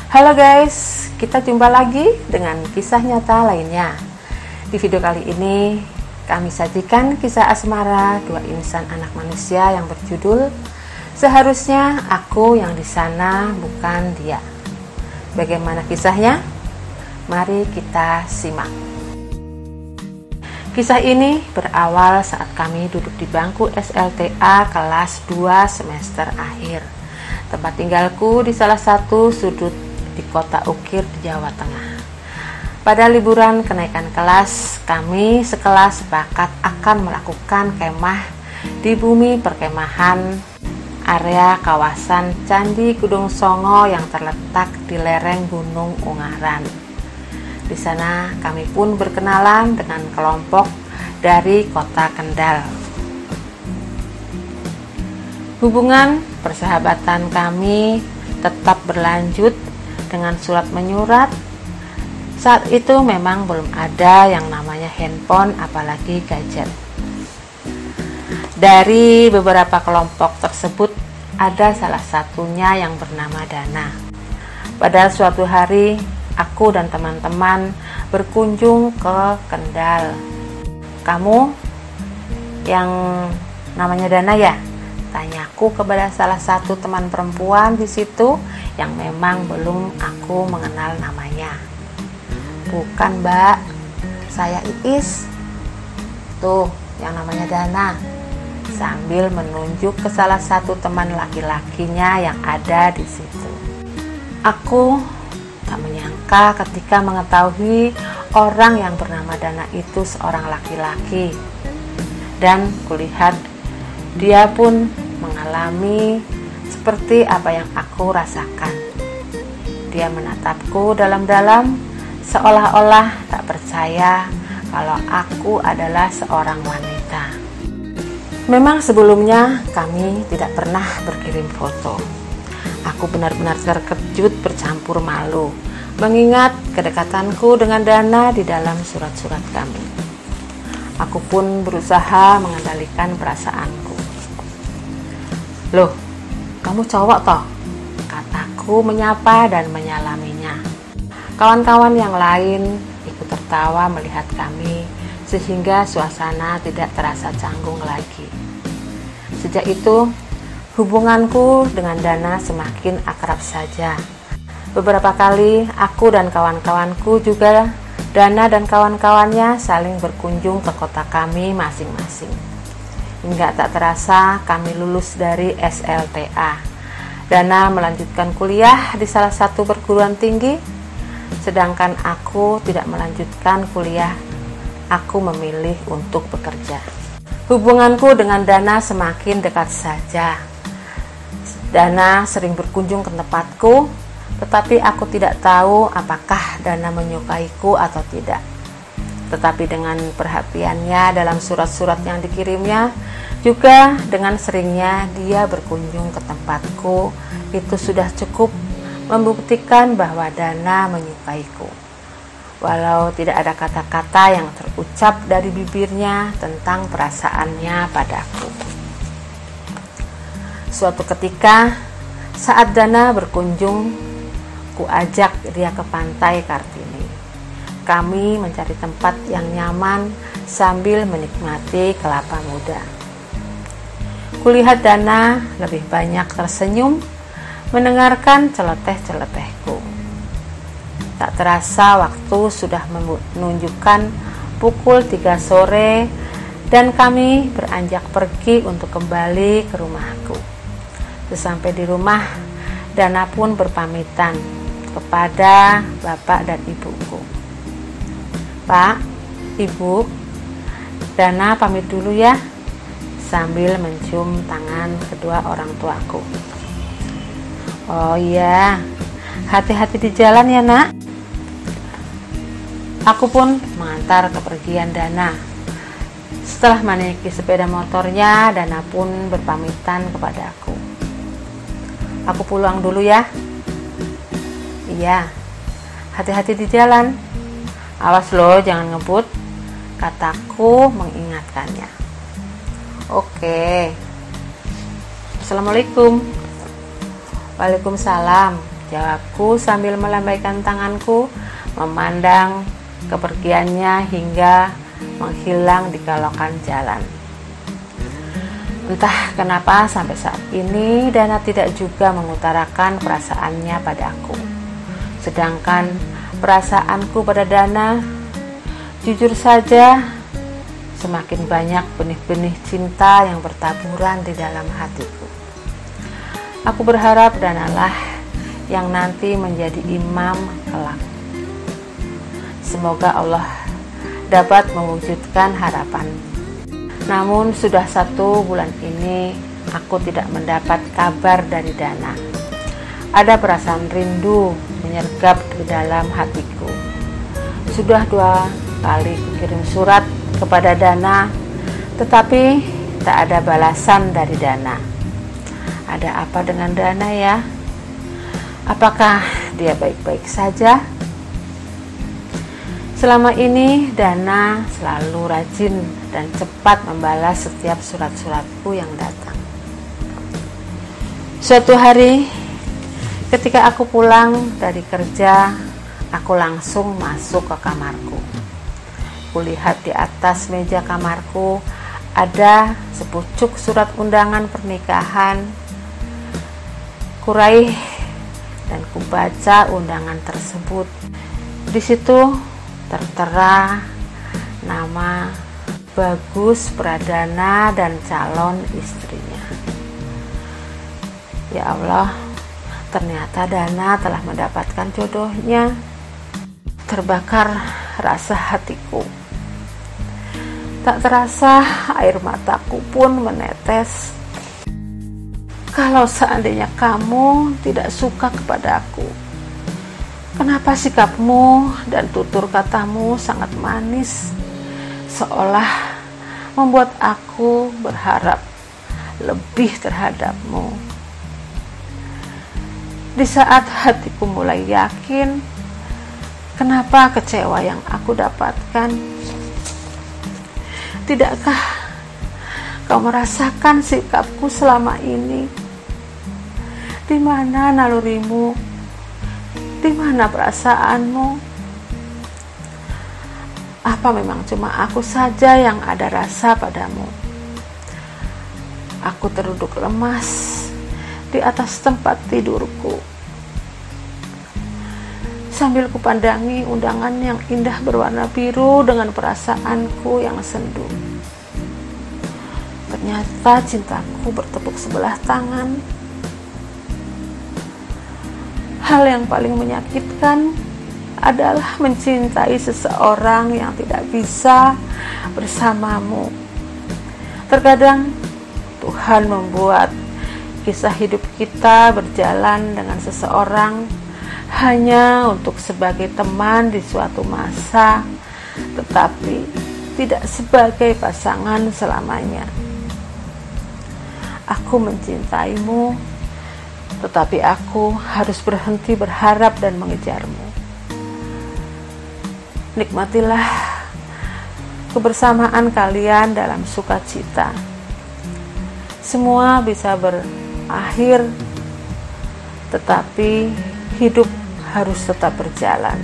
Halo guys, kita jumpa lagi dengan kisah nyata lainnya. Di video kali ini kami sajikan kisah asmara dua insan anak manusia yang berjudul Seharusnya Aku Yang di Sana Bukan Dia. Bagaimana kisahnya? Mari kita simak. Kisah ini berawal saat kami duduk di bangku SLTA kelas 2 semester akhir. Tempat tinggalku di salah satu sudut di kota Ukir di Jawa Tengah. Pada liburan kenaikan kelas, kami sekelas sepakat akan melakukan kemah di bumi perkemahan area kawasan Candi Gunung Songo yang terletak di lereng Gunung Ungaran. Di sana kami pun berkenalan dengan kelompok dari kota Kendal. Hubungan persahabatan kami tetap berlanjut dengan surat menyurat. Saat itu memang belum ada yang namanya handphone, apalagi gadget. Dari beberapa kelompok tersebut, ada salah satunya yang bernama Dana. Pada suatu hari, aku dan teman-teman berkunjung ke Kendal. Kamu yang namanya Dana ya? Tanyaku kepada salah satu teman perempuan di situ yang memang belum aku mengenal namanya. Bukan Mbak, saya Iis. Tuh, yang namanya Dana. Sambil menunjuk ke salah satu teman laki-lakinya yang ada di situ. Aku tak menyangka ketika mengetahui orang yang bernama Dana itu seorang laki-laki. Dan kulihat dia pun mengalami seperti apa yang aku rasakan. Dia menatapku dalam-dalam seolah-olah tak percaya kalau aku adalah seorang wanita. Memang sebelumnya kami tidak pernah berkirim foto. Aku benar-benar terkejut bercampur malu mengingat kedekatanku dengan Dana di dalam surat-surat kami. Aku pun berusaha mengendalikan perasaanku. Loh, kamu cowok toh? Kataku menyapa dan menyalaminya. Kawan-kawan yang lain ikut tertawa melihat kami sehingga suasana tidak terasa canggung lagi. Sejak itu, hubunganku dengan Dana semakin akrab saja. Beberapa kali aku dan kawan-kawanku juga Dana dan kawan-kawannya saling berkunjung ke kota kami masing-masing. Hingga tak terasa kami lulus dari SLTA. Dana melanjutkan kuliah di salah satu perguruan tinggi, sedangkan aku tidak melanjutkan kuliah. Aku memilih untuk bekerja. Hubunganku dengan Dana semakin dekat saja. Dana sering berkunjung ke tempatku, tetapi aku tidak tahu apakah Dana menyukaiku atau tidak. Tetapi dengan perhatiannya dalam surat-surat yang dikirimnya, juga dengan seringnya dia berkunjung ke tempatku, itu sudah cukup membuktikan bahwa Dana menyukaiku. Walau tidak ada kata-kata yang terucap dari bibirnya tentang perasaannya padaku. Suatu ketika, saat Dana berkunjung, ku ajak dia ke pantai Kartini. Kami mencari tempat yang nyaman sambil menikmati kelapa muda. Kulihat Dana lebih banyak tersenyum mendengarkan celoteh-celotehku. Tak terasa waktu sudah menunjukkan pukul 3 sore dan kami beranjak pergi untuk kembali ke rumahku. Sesampai di rumah, Dana pun berpamitan kepada bapak dan ibuku. Pak, Ibu, Dana pamit dulu ya, sambil mencium tangan kedua orang tuaku. Oh iya, hati-hati di jalan ya nak. Aku pun mengantar kepergian Dana. Setelah menaiki sepeda motornya, Dana pun berpamitan kepada aku. Aku pulang dulu ya. Iya, hati-hati di jalan. Awas loh, jangan ngebut, kataku mengingatkannya. Oke. Assalamualaikum. Waalaikumsalam. jawabku sambil melambaikan tanganku memandang kepergiannya hingga menghilang di kalokan jalan. Entah kenapa sampai saat ini Dana tidak juga mengutarakan perasaannya padaku. Sedangkan perasaanku pada Dana, jujur saja, semakin banyak benih-benih cinta yang bertaburan di dalam hatiku. Aku berharap Dana lah yang nanti menjadi imam kelak. Semoga Allah dapat mewujudkan harapan. Namun sudah 1 bulan ini aku tidak mendapat kabar dari Dana. Ada perasaan rindu menyergap di dalam hatiku. Sudah 2 kali kukirim surat kepada Dana, tetapi tak ada balasan dari Dana. Ada apa dengan Dana ya? Apakah dia baik-baik saja? Selama ini Dana selalu rajin dan cepat membalas setiap surat-suratku yang datang. Suatu hari ketika aku pulang dari kerja, aku langsung masuk ke kamarku. Kulihat di atas meja kamarku ada sepucuk surat undangan pernikahan. Kuraih dan kubaca undangan tersebut. Di situ tertera nama Bagus Pradana dan calon istrinya. Ya Allah, ternyata Dana telah mendapatkan jodohnya. Terbakar rasa hatiku. Tak terasa air mataku pun menetes. Kalau seandainya kamu tidak suka kepadaku, kenapa sikapmu dan tutur katamu sangat manis, seolah membuat aku berharap lebih terhadapmu. Di saat hatiku mulai yakin, kenapa kecewa yang aku dapatkan? Tidakkah kau merasakan sikapku selama ini? Di mana nalurimu? Di mana perasaanmu? Apa memang cuma aku saja yang ada rasa padamu? Aku terduduk lemas di atas tempat tidurku sambil kupandangi undangan yang indah berwarna biru dengan perasaanku yang sendu. Ternyata cintaku bertepuk sebelah tangan. Hal yang paling menyakitkan adalah mencintai seseorang yang tidak bisa bersamamu. Terkadang Tuhan membuat kisah hidup kita berjalan dengan seseorang hanya untuk sebagai teman di suatu masa, tetapi tidak sebagai pasangan selamanya. Aku mencintaimu, tetapi aku harus berhenti berharap dan mengejarmu. Nikmatilah kebersamaan kalian dalam sukacita. Semua bisa berakhir, tetapi hidup harus tetap berjalan.